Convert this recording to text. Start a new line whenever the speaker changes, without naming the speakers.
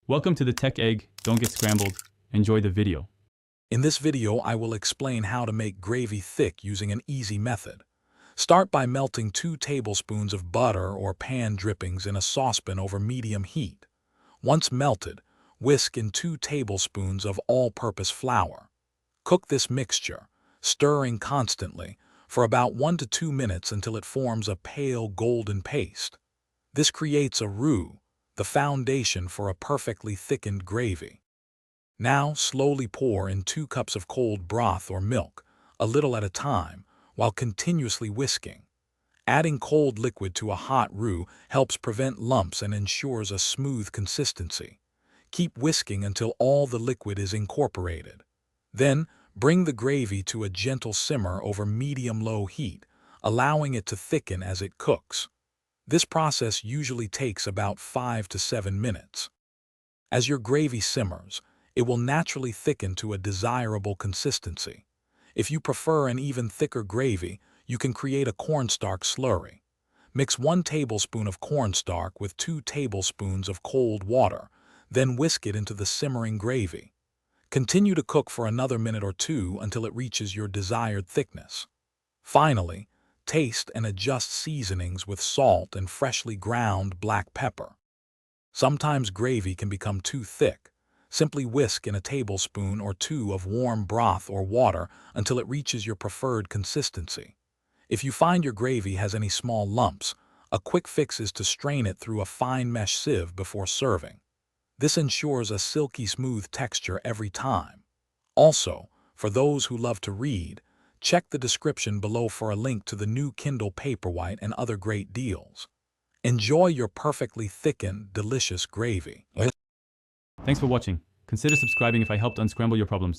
Welcome to the Tech Egg. Don't get scrambled. Enjoy the video.
In this video, I will explain how to make gravy thick using an easy method. Start by melting 2 tablespoons of butter or pan drippings in a saucepan over medium heat. Once melted, whisk in 2 tablespoons of all-purpose flour. Cook this mixture, stirring constantly, for about 1 to 2 minutes until it forms a pale golden paste. This creates a roux, the foundation for a perfectly thickened gravy. Now slowly pour in 2 cups of cold broth or milk, a little at a time, while continuously whisking. Adding cold liquid to a hot roux helps prevent lumps and ensures a smooth consistency. Keep whisking until all the liquid is incorporated. Then, bring the gravy to a gentle simmer over medium-low heat, allowing it to thicken as it cooks. This process usually takes about 5 to 7 minutes. As your gravy simmers, it will naturally thicken to a desirable consistency. If you prefer an even thicker gravy, you can create a cornstarch slurry. Mix 1 tablespoon of cornstarch with 2 tablespoons of cold water, then whisk it into the simmering gravy. Continue to cook for another minute or 2 until it reaches your desired thickness. Finally, taste and adjust seasonings with salt and freshly ground black pepper. Sometimes gravy can become too thick. Simply whisk in a tablespoon or 2 of warm broth or water until it reaches your preferred consistency. If you find your gravy has any small lumps, a quick fix is to strain it through a fine mesh sieve before serving. This ensures a silky smooth texture every time. Also, for those who love to read, check the description below for a link to the new Kindle Paperwhite and other great deals. Enjoy your perfectly thickened, delicious gravy.
Thanks for watching. Consider subscribing if I helped unscramble your problems.